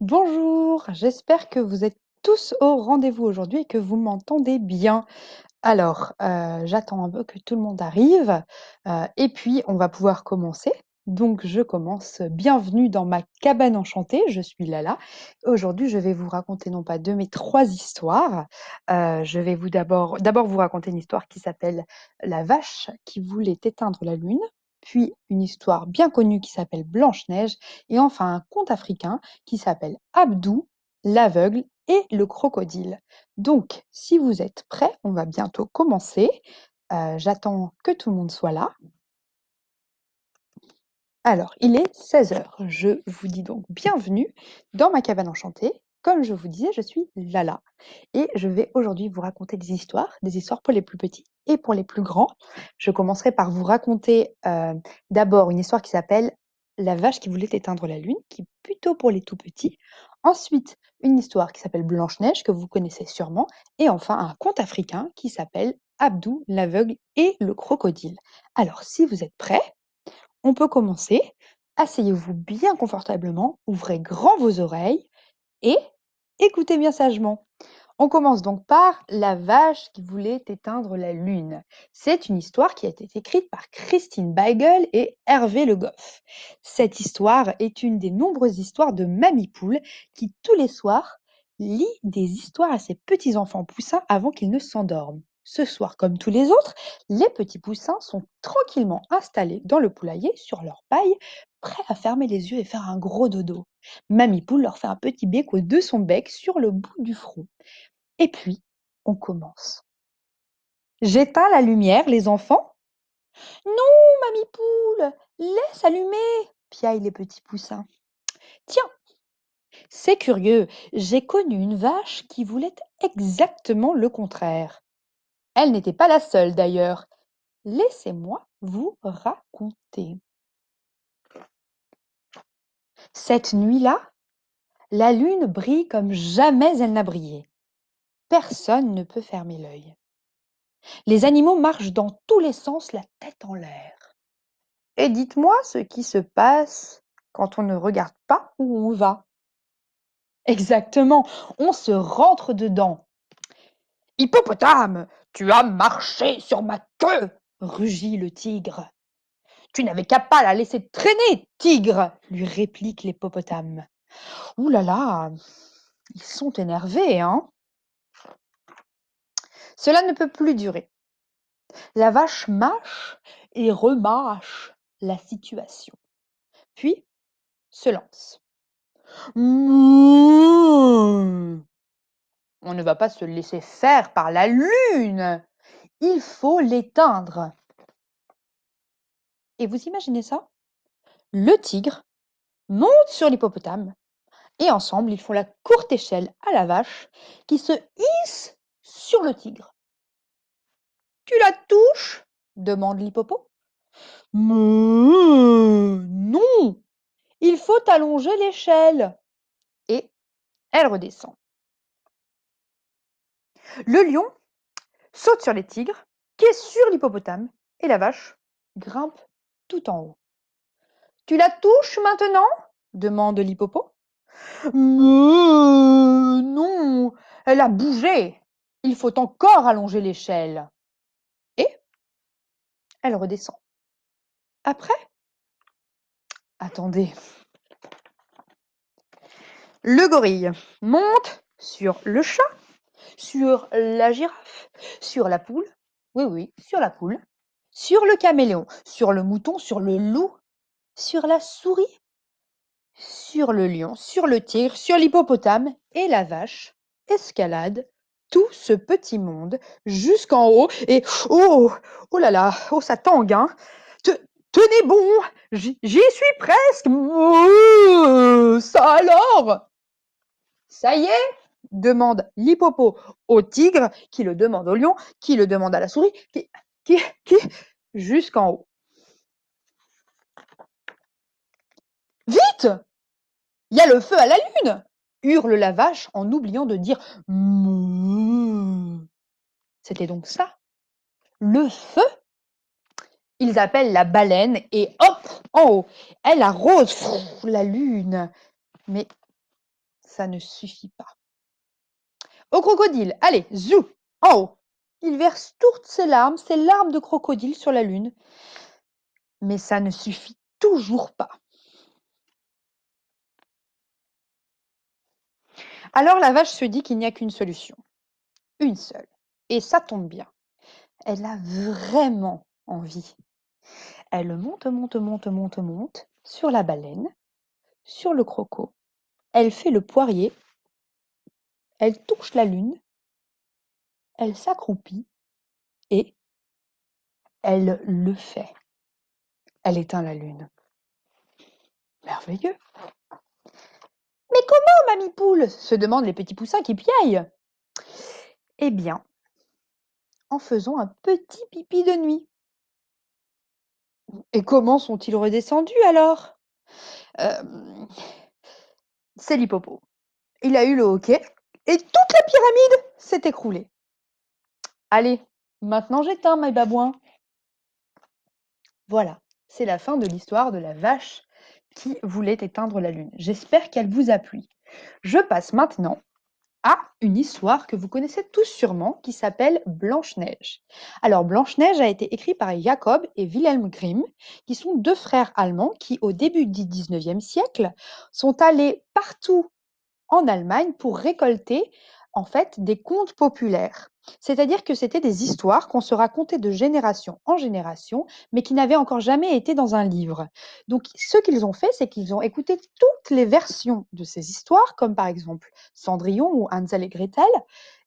Bonjour, j'espère que vous êtes tous au rendez-vous aujourd'hui et que vous m'entendez bien. Alors, j'attends un peu que tout le monde arrive, et puis on va pouvoir commencer. Donc je commence. Bienvenue dans ma cabane enchantée, je suis Lala. Aujourd'hui, je vais vous raconter non pas 2 mais 3 histoires. Je vais vous d'abord vous raconter une histoire qui s'appelle «La vache qui voulait éteindre la lune», puis une histoire bien connue qui s'appelle «Blanche-Neige» et enfin un conte africain qui s'appelle «Abdou, l'aveugle et le crocodile». Donc, si vous êtes prêts, on va bientôt commencer. J'attends que tout le monde soit là. Alors, il est 16 heures. Je vous dis donc bienvenue dans ma cabane enchantée. Comme je vous disais, je suis Lala et je vais aujourd'hui vous raconter des histoires pour les plus petits et pour les plus grands. Je commencerai par vous raconter d'abord une histoire qui s'appelle La vache qui voulait éteindre la lune, qui est plutôt pour les tout petits. Ensuite, une histoire qui s'appelle Blanche-Neige, que vous connaissez sûrement. Et enfin, un conte africain qui s'appelle Abdou, l'aveugle et le crocodile. Alors, si vous êtes prêts, on peut commencer. Asseyez-vous bien confortablement, ouvrez grand vos oreilles et écoutez bien sagement. On commence donc par La vache qui voulait éteindre la lune. C'est une histoire qui a été écrite par Christine Weigel et Hervé Le Goff. Cette histoire est une des nombreuses histoires de Mamie Poule qui, tous les soirs, lit des histoires à ses petits-enfants poussins avant qu'ils ne s'endorment. Ce soir, comme tous les autres, les petits poussins sont tranquillement installés dans le poulailler sur leur paille, prêts à fermer les yeux et faire un gros dodo. Mamie Poule leur fait un petit bec de son bec sur le bout du front. Et puis, on commence. J'éteins la lumière, les enfants. Non, mamie poule, laisse allumer, piaillent les petits poussins. Tiens, c'est curieux, j'ai connu une vache qui voulait exactement le contraire. Elle n'était pas la seule d'ailleurs. Laissez-moi vous raconter. Cette nuit-là, la lune brille comme jamais elle n'a brillé. Personne ne peut fermer l'œil. Les animaux marchent dans tous les sens, la tête en l'air. Et dites-moi ce qui se passe quand on ne regarde pas où on va. Exactement, on se rentre dedans. Hippopotame, tu as marché sur ma queue, rugit le tigre. Tu n'avais qu'à pas la laisser traîner, tigre, lui réplique l'hippopotame. Ouh là là, ils sont énervés, hein. Cela ne peut plus durer. La vache mâche et remâche la situation, puis se lance. Mouh. On ne va pas se laisser faire par la lune. Il faut l'éteindre. Et vous imaginez ça? Le tigre monte sur l'hippopotame et ensemble ils font la courte échelle à la vache qui se hisse sur le tigre. Tu la touches? Demande l'hippopo. Non, il faut allonger l'échelle. Et elle redescend. Le lion saute sur les tigres, qui est sur l'hippopotame, et la vache grimpe tout en haut. Tu la touches maintenant? Demande l'hippopo. Non, elle a bougé. Il faut encore allonger l'échelle. Et elle redescend. Après, attendez. Le gorille monte sur le chat, sur la girafe, sur la poule. Oui, oui, sur la poule. Sur le caméléon, sur le mouton, sur le loup, sur la souris, sur le lion, sur le tigre, sur l'hippopotame et la vache escalade tout ce petit monde jusqu'en haut et oh, oh là là, oh ça tangue, hein. Tenez bon, j'y suis presque. Ça alors? Ça y est? Demande l'hippopo au tigre, qui le demande au lion, qui le demande à la souris, qui, jusqu'en haut. Vite! Il y a le feu à la lune! Hurle la vache en oubliant de dire mouh. C'était donc ça, le feu. Ils appellent la baleine et hop, en haut, elle arrose la lune. Mais ça ne suffit pas. Au crocodile, allez, zou, en haut. Il verse toutes ses larmes de crocodile sur la lune. Mais ça ne suffit toujours pas. Alors la vache se dit qu'il n'y a qu'une solution, une seule. Et ça tombe bien. Elle a vraiment envie. Elle monte sur la baleine, sur le croco. Elle fait le poirier. Elle touche la lune. Elle s'accroupit et elle le fait. Elle éteint la lune. Merveilleux. Mais comment, mamie poule se demandent les petits poussins qui piaillent. Eh bien, en faisant un petit pipi de nuit. Et comment sont-ils redescendus alors? C'est l'hippopo. Il a eu le hoquet et toute la pyramide s'est écroulée. Allez, maintenant j'éteins mes babouins. Voilà, c'est la fin de l'histoire de la vache qui voulait éteindre la lune. J'espère qu'elle vous a plu. Je passe maintenant à une histoire que vous connaissez tous sûrement qui s'appelle Blanche-Neige. Alors Blanche-Neige a été écrite par Jacob et Wilhelm Grimm, qui sont deux frères allemands qui, au début du 19e siècle, sont allés partout en Allemagne pour récolter en fait des contes populaires. C'est-à-dire que c'était des histoires qu'on se racontait de génération en génération, mais qui n'avaient encore jamais été dans un livre. Donc ce qu'ils ont fait, c'est qu'ils ont écouté toutes les versions de ces histoires, comme par exemple Cendrillon ou Hansel et Gretel,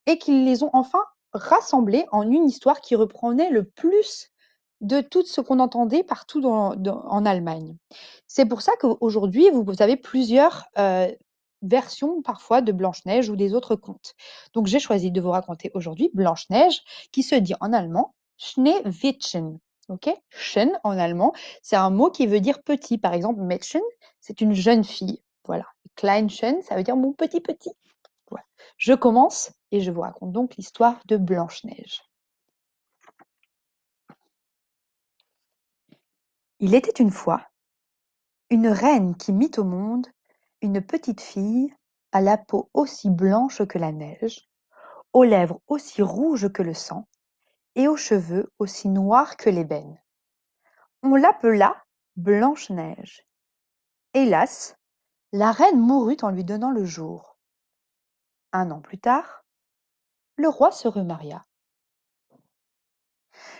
et qu'ils les ont enfin rassemblées en une histoire qui reprenait le plus de tout ce qu'on entendait partout en Allemagne. C'est pour ça qu'aujourd'hui, vous avez plusieurs versions parfois de Blanche-Neige ou des autres contes. Donc j'ai choisi de vous raconter aujourd'hui Blanche-Neige, qui se dit en allemand Schneewittchen. Ok, Schen en allemand, c'est un mot qui veut dire petit. Par exemple, Mädchen, c'est une jeune fille. Voilà. Kleinchen, ça veut dire mon petit petit. Voilà. Je commence et je vous raconte donc l'histoire de Blanche-Neige. Il était une fois une reine qui mit au monde une petite fille à la peau aussi blanche que la neige, aux lèvres aussi rouges que le sang et aux cheveux aussi noirs que l'ébène. On l'appela Blanche-Neige. Hélas, la reine mourut en lui donnant le jour. 1 an plus tard, le roi se remaria.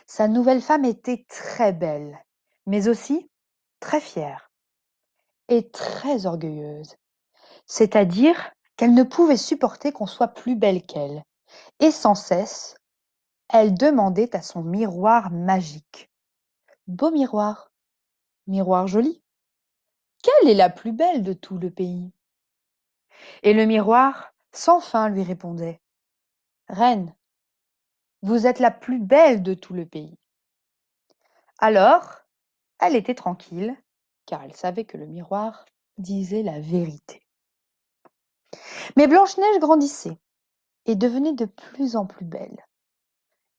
Sa nouvelle femme était très belle, mais aussi très fière et très orgueilleuse, c'est-à-dire qu'elle ne pouvait supporter qu'on soit plus belle qu'elle, et sans cesse, elle demandait à son miroir magique: Beau miroir, miroir joli, quelle est la plus belle de tout le pays? Et le miroir, sans fin, lui répondait: Reine, vous êtes la plus belle de tout le pays. Alors, elle était tranquille, car elle savait que le miroir disait la vérité. Mais Blanche-Neige grandissait et devenait de plus en plus belle.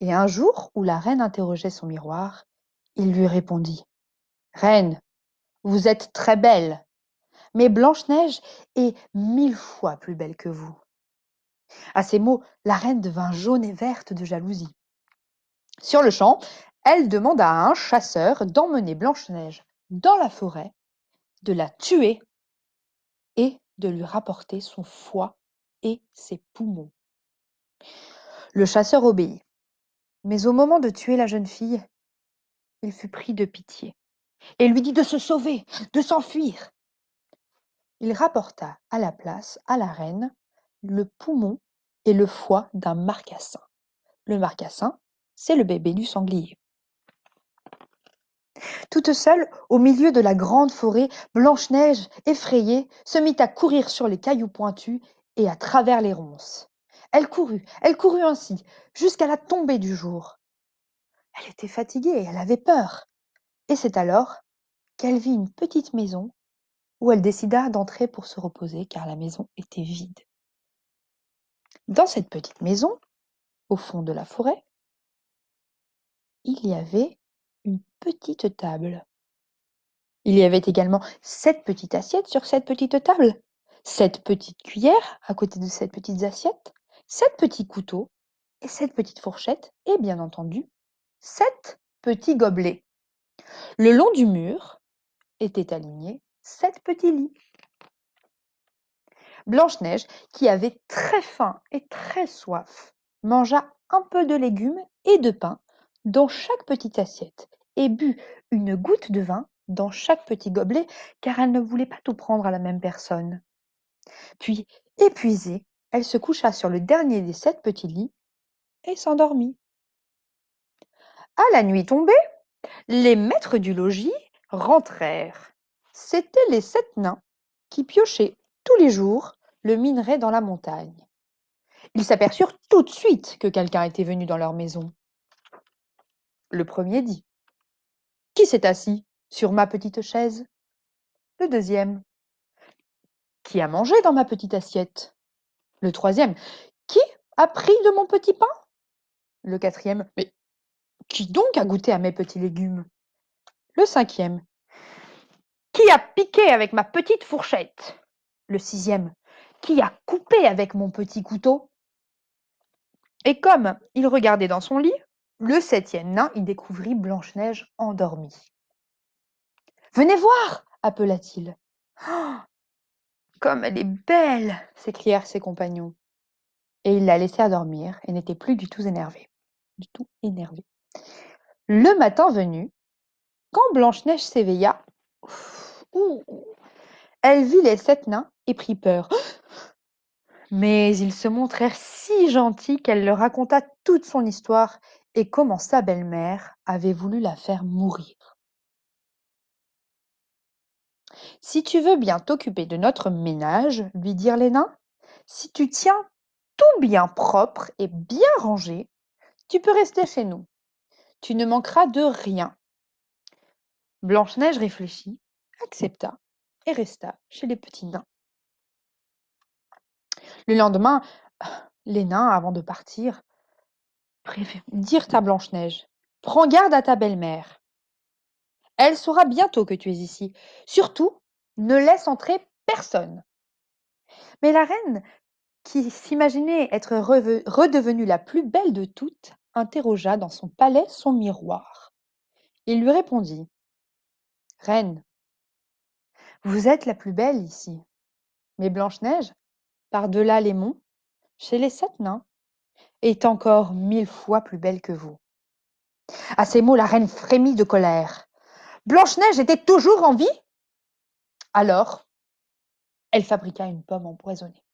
Et un jour où la reine interrogeait son miroir, il lui répondit: Reine, vous êtes très belle, mais Blanche-Neige est 1000 fois plus belle que vous. À ces mots, la reine devint jaune et verte de jalousie. Sur-le-champ, elle demanda à un chasseur d'emmener Blanche-Neige dans la forêt, de la tuer et de lui rapporter son foie et ses poumons. Le chasseur obéit, mais au moment de tuer la jeune fille, il fut pris de pitié et lui dit de se sauver, de s'enfuir. Il rapporta à la place, à la reine, le poumon et le foie d'un marcassin. Le marcassin, c'est le bébé du sanglier. Toute seule, au milieu de la grande forêt, Blanche-Neige, effrayée, se mit à courir sur les cailloux pointus et à travers les ronces. Elle courut ainsi, jusqu'à la tombée du jour. Elle était fatiguée et elle avait peur. Et c'est alors qu'elle vit une petite maison où elle décida d'entrer pour se reposer car la maison était vide. Dans cette petite maison, au fond de la forêt, il y avait une petite table. Il y avait également 7 petites assiettes sur cette petite table. 7 petites cuillères à côté de 7 petites assiettes, 7 petits couteaux et 7 petites fourchettes et bien entendu 7 petits gobelets. Le long du mur étaient alignés 7 petits lits. Blanche-Neige, qui avait très faim et très soif, mangea un peu de légumes et de pain dans chaque petite assiette et but une goutte de vin dans chaque petit gobelet car elle ne voulait pas tout prendre à la même personne. Puis, épuisée, elle se coucha sur le dernier des 7 petits lits et s'endormit. À la nuit tombée, les maîtres du logis rentrèrent. C'étaient les 7 nains qui piochaient tous les jours le minerai dans la montagne. Ils s'aperçurent tout de suite que quelqu'un était venu dans leur maison. Le premier dit: Qui s'est assis sur ma petite chaise? Le deuxième: Qui a mangé dans ma petite assiette? Le troisième: Qui a pris de mon petit pain? Le quatrième: Mais qui donc a goûté à mes petits légumes? Le cinquième: Qui a piqué avec ma petite fourchette? Le sixième: Qui a coupé avec mon petit couteau? Et comme il regardait dans son lit, le septième nain y découvrit Blanche-Neige endormie. Venez voir, appela-t-il. Oh, comme elle est belle, s'écrièrent ses compagnons. Et ils la laissèrent dormir et n'étaient plus du tout énervés. Le matin venu, quand Blanche-Neige s'éveilla, elle vit les 7 nains et prit peur. Mais ils se montrèrent si gentils qu'elle leur raconta toute son histoire et comment sa belle-mère avait voulu la faire mourir. Si tu veux bien t'occuper de notre ménage, lui dirent les nains, si tu tiens tout bien propre et bien rangé, tu peux rester chez nous. Tu ne manqueras de rien. Blanche-Neige réfléchit, accepta et resta chez les petits nains. Le lendemain, les nains, avant de partir, dirent à Blanche-Neige: Prends garde à ta belle-mère. Elle saura bientôt que tu es ici. Surtout, ne laisse entrer personne. Mais la reine, qui s'imaginait être redevenue la plus belle de toutes, interrogea dans son palais son miroir. Il lui répondit: Reine, vous êtes la plus belle ici. Mais Blanche-Neige, par-delà les monts, chez les 7 nains, est encore 1000 fois plus belle que vous. À ces mots, la reine frémit de colère. Blanche-Neige était toujours en vie? Alors, elle fabriqua une pomme empoisonnée.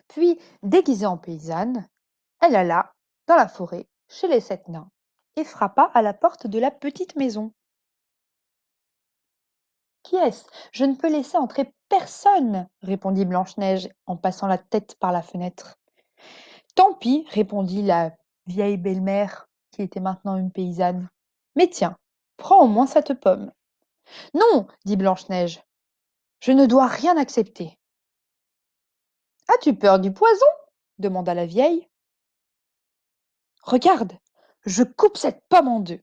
Puis, déguisée en paysanne, elle alla dans la forêt chez les 7 nains et frappa à la porte de la petite maison. Qui est-ce? Je ne peux laisser entrer personne, répondit Blanche-Neige en passant la tête par la fenêtre. Tant pis, répondit la vieille belle-mère, qui était maintenant une paysanne. Mais tiens, prends au moins cette pomme. Non, dit Blanche-Neige, je ne dois rien accepter. As-tu peur du poison? Demanda la vieille. Regarde, je coupe cette pomme en deux.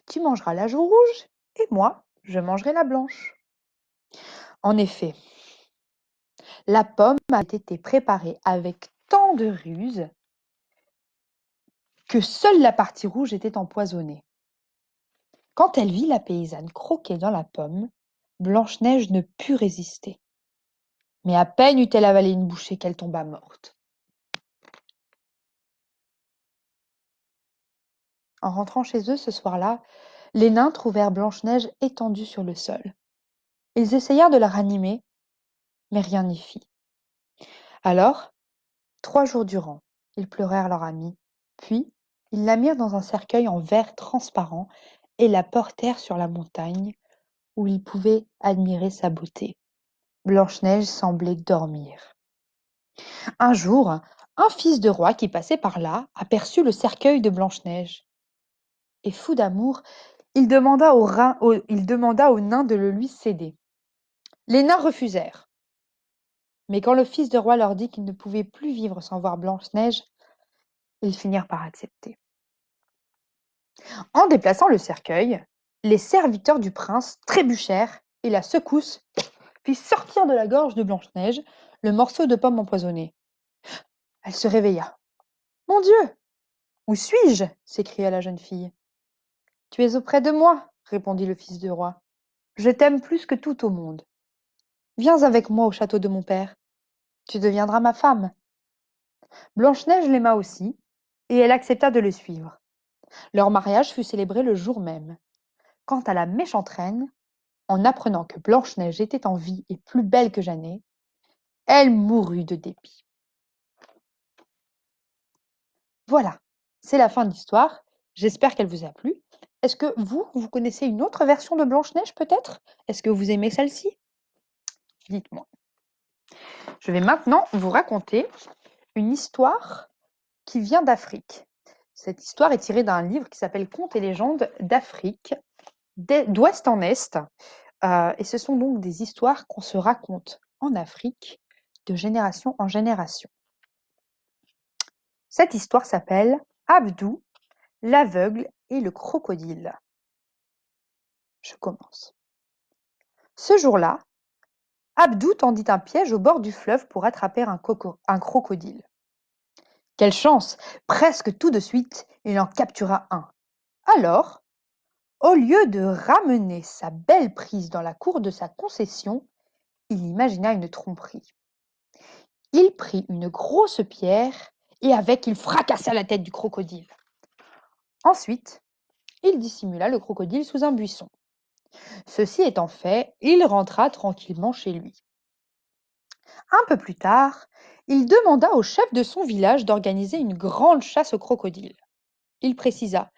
Tu mangeras la joue rouge et moi, je mangerai la blanche. En effet, la pomme a été préparée avec tant de ruse que seule la partie rouge était empoisonnée. Quand elle vit la paysanne croquer dans la pomme, Blanche-Neige ne put résister. Mais à peine eut-elle avalé une bouchée qu'elle tomba morte. En rentrant chez eux ce soir-là, les nains trouvèrent Blanche-Neige étendue sur le sol. Ils essayèrent de la ranimer, mais rien n'y fit. Alors, 3 jours durant, ils pleurèrent leur amie, puis ils la mirent dans un cercueil en verre transparent et la portèrent sur la montagne où ils pouvaient admirer sa beauté. Blanche-Neige semblait dormir. Un jour, un fils de roi qui passait par là aperçut le cercueil de Blanche-Neige. Et fou d'amour, il demanda aux nains de le lui céder. Les nains refusèrent. Mais quand le fils de roi leur dit qu'il ne pouvait plus vivre sans voir Blanche-Neige, ils finirent par accepter. En déplaçant le cercueil, les serviteurs du prince trébuchèrent et la secousse fit sortir de la gorge de Blanche-Neige le morceau de pomme empoisonné. Elle se réveilla. Mon Dieu! Où suis-je? S'écria la jeune fille. Tu es auprès de moi, répondit le fils du roi. Je t'aime plus que tout au monde. Viens avec moi au château de mon père. Tu deviendras ma femme. Blanche-Neige l'aima aussi, et elle accepta de le suivre. Leur mariage fut célébré le jour même. Quant à la méchante reine, en apprenant que Blanche-Neige était en vie et plus belle que jamais, elle mourut de dépit. Voilà, c'est la fin de l'histoire. J'espère qu'elle vous a plu. Est-ce que vous connaissez une autre version de Blanche-Neige peut-être? Est-ce que vous aimez celle-ci? Dites-moi. Je vais maintenant vous raconter une histoire qui vient d'Afrique. Cette histoire est tirée d'un livre qui s'appelle Contes et légendes d'Afrique, d'ouest en est. Et ce sont donc des histoires qu'on se raconte en Afrique de génération en génération. Cette histoire s'appelle Abdou, l'aveugle et le crocodile. Je commence. Ce jour-là, Abdou tendit un piège au bord du fleuve pour attraper un crocodile. Quelle chance! Presque tout de suite, il en captura un. Alors, au lieu de ramener sa belle prise dans la cour de sa concession, il imagina une tromperie. Il prit une grosse pierre et avec il fracassa la tête du crocodile. Ensuite, il dissimula le crocodile sous un buisson. Ceci étant fait, il rentra tranquillement chez lui. Un peu plus tard, il demanda au chef de son village d'organiser une grande chasse aux crocodiles. Il précisa: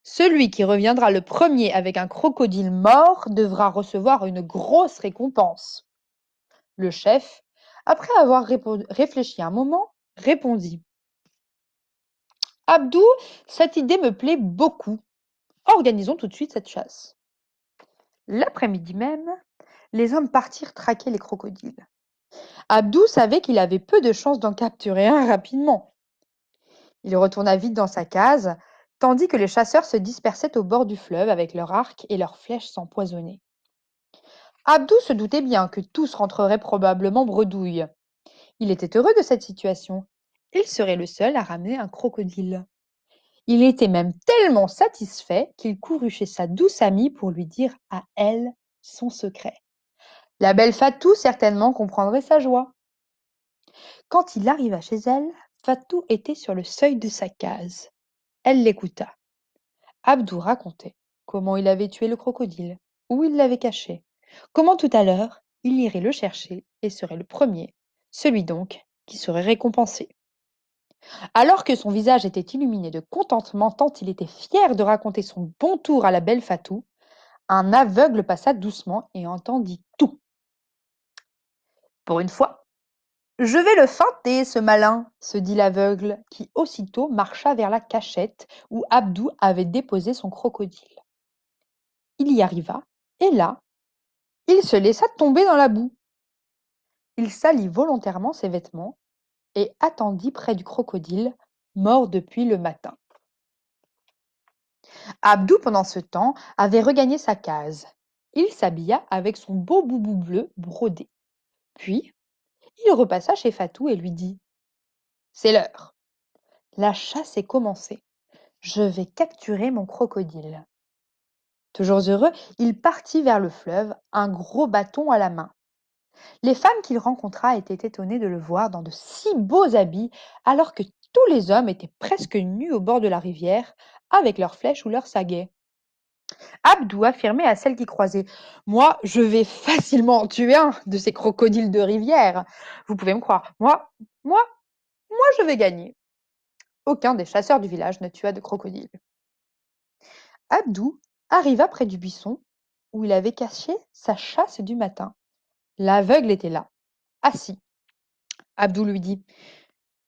celui qui reviendra le premier avec un crocodile mort devra recevoir une grosse récompense. Le chef, après avoir réfléchi un moment, répondit: Abdou, cette idée me plaît beaucoup. Organisons tout de suite cette chasse. L'après-midi même, les hommes partirent traquer les crocodiles. Abdou savait qu'il avait peu de chances d'en capturer un rapidement. Il retourna vite dans sa case, tandis que les chasseurs se dispersaient au bord du fleuve avec leurs arcs et leurs flèches empoisonnées. Abdou se doutait bien que tous rentreraient probablement bredouille. Il était heureux de cette situation. Il serait le seul à ramener un crocodile. Il était même tellement satisfait qu'il courut chez sa douce amie pour lui dire à elle son secret. La belle Fatou certainement comprendrait sa joie. Quand il arriva chez elle, Fatou était sur le seuil de sa case. Elle l'écouta. Abdou racontait comment il avait tué le crocodile, où il l'avait caché, comment tout à l'heure il irait le chercher et serait le premier, celui donc qui serait récompensé. Alors que son visage était illuminé de contentement tant il était fier de raconter son bon tour à la belle Fatou, un aveugle passa doucement et entendit tout. Pour une fois, je vais le feinter, ce malin, se dit l'aveugle, qui aussitôt marcha vers la cachette où Abdou avait déposé son crocodile. Il y arriva, et là, il se laissa tomber dans la boue. Il salit volontairement ses vêtements et attendit près du crocodile, mort depuis le matin. Abdou, pendant ce temps, avait regagné sa case. Il s'habilla avec son beau boubou bleu brodé. Puis, il repassa chez Fatou et lui dit: c'est l'heure. La chasse est commencée. Je vais capturer mon crocodile. Toujours heureux, il partit vers le fleuve, un gros bâton à la main. Les femmes qu'il rencontra étaient étonnées de le voir dans de si beaux habits, alors que tous les hommes étaient presque nus au bord de la rivière, avec leurs flèches ou leurs saguets. Abdou affirmait à celle qui croisait: moi, je vais facilement en tuer un de ces crocodiles de rivière. Vous pouvez me croire. Moi, je vais gagner. Aucun des chasseurs du village ne tua de crocodile. Abdou arriva près du buisson où il avait caché sa chasse du matin. L'aveugle était là, assis. Abdou lui dit: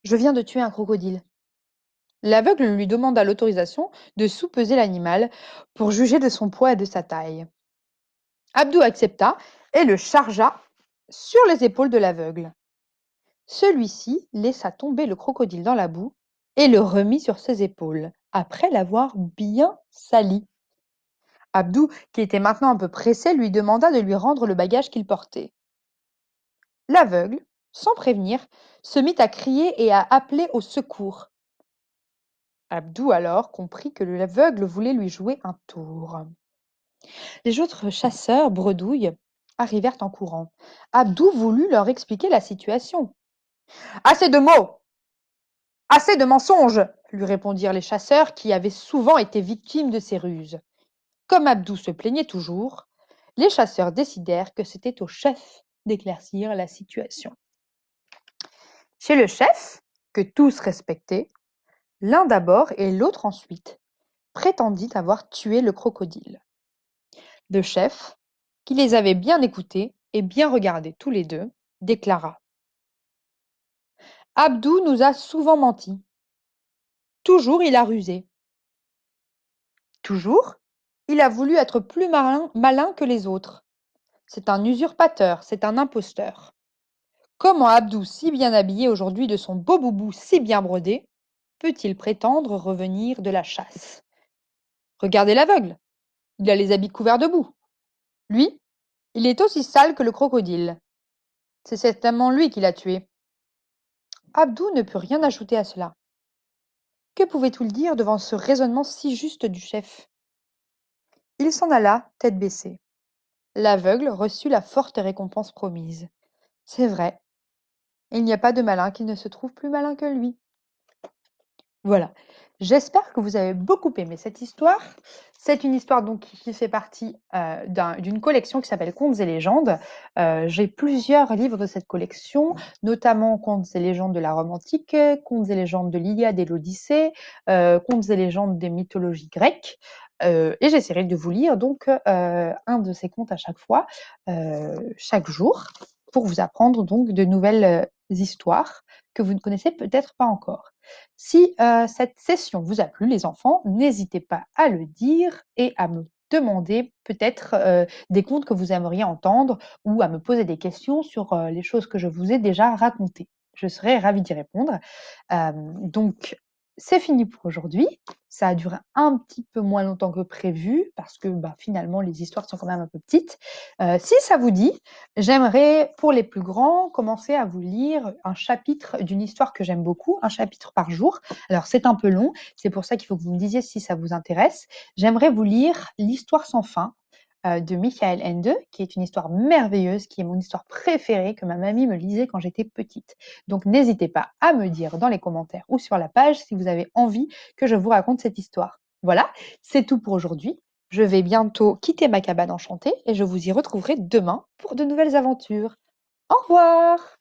je viens de tuer un crocodile. L'aveugle lui demanda l'autorisation de soupeser l'animal pour juger de son poids et de sa taille. Abdou accepta et le chargea sur les épaules de l'aveugle. Celui-ci laissa tomber le crocodile dans la boue et le remit sur ses épaules, après l'avoir bien sali. Abdou, qui était maintenant un peu pressé, lui demanda de lui rendre le bagage qu'il portait. L'aveugle, sans prévenir, se mit à crier et à appeler au secours. Abdou alors comprit que l'aveugle voulait lui jouer un tour. Les autres chasseurs, bredouilles, arrivèrent en courant. Abdou voulut leur expliquer la situation. Assez de mots, assez de mensonges, lui répondirent les chasseurs qui avaient souvent été victimes de ces ruses. Comme Abdou se plaignait toujours, les chasseurs décidèrent que c'était au chef d'éclaircir la situation. Chez le chef, que tous respectaient, l'un d'abord et l'autre ensuite, prétendit avoir tué le crocodile. Le chef, qui les avait bien écoutés et bien regardés tous les deux, déclara: Abdou nous a souvent menti. Toujours il a rusé. Toujours il a voulu être plus malin que les autres. C'est un usurpateur, c'est un imposteur. Comment Abdou, si bien habillé aujourd'hui de son beau boubou si bien brodé, peut-il prétendre revenir de la chasse? Regardez l'aveugle, il a les habits couverts de boue. Lui, il est aussi sale que le crocodile. C'est certainement lui qui l'a tué. Abdou ne put rien ajouter à cela. Que pouvait-il dire devant ce raisonnement si juste du chef? Il s'en alla, tête baissée. L'aveugle reçut la forte récompense promise. C'est vrai, il n'y a pas de malin qui ne se trouve plus malin que lui. Voilà. J'espère que vous avez beaucoup aimé cette histoire. C'est une histoire donc qui fait partie d'une collection qui s'appelle Contes et légendes. J'ai plusieurs livres de cette collection, notamment Contes et légendes de la Rome antique, Contes et légendes de l'Iliade et l'Odyssée, Contes et légendes des mythologies grecques. Et j'essaierai de vous lire donc un de ces contes à chaque fois, chaque jour, pour vous apprendre donc de nouvelles histoires que vous ne connaissez peut-être pas encore. Si cette session vous a plu, les enfants, n'hésitez pas à le dire et à me demander peut-être des contes que vous aimeriez entendre ou à me poser des questions sur les choses que je vous ai déjà racontées. Je serai ravie d'y répondre. Donc, c'est fini pour aujourd'hui. Ça a duré un petit peu moins longtemps que prévu parce que finalement, les histoires sont quand même un peu petites. Si ça vous dit, j'aimerais, pour les plus grands, commencer à vous lire un chapitre d'une histoire que j'aime beaucoup, un chapitre par jour. Alors, c'est un peu long, c'est pour ça qu'il faut que vous me disiez si ça vous intéresse. J'aimerais vous lire L'Histoire sans fin de Michael Ende, qui est une histoire merveilleuse, qui est mon histoire préférée, que ma mamie me lisait quand j'étais petite. Donc n'hésitez pas à me dire dans les commentaires ou sur la page si vous avez envie que je vous raconte cette histoire. Voilà, c'est tout pour aujourd'hui. Je vais bientôt quitter ma cabane enchantée et je vous y retrouverai demain pour de nouvelles aventures. Au revoir!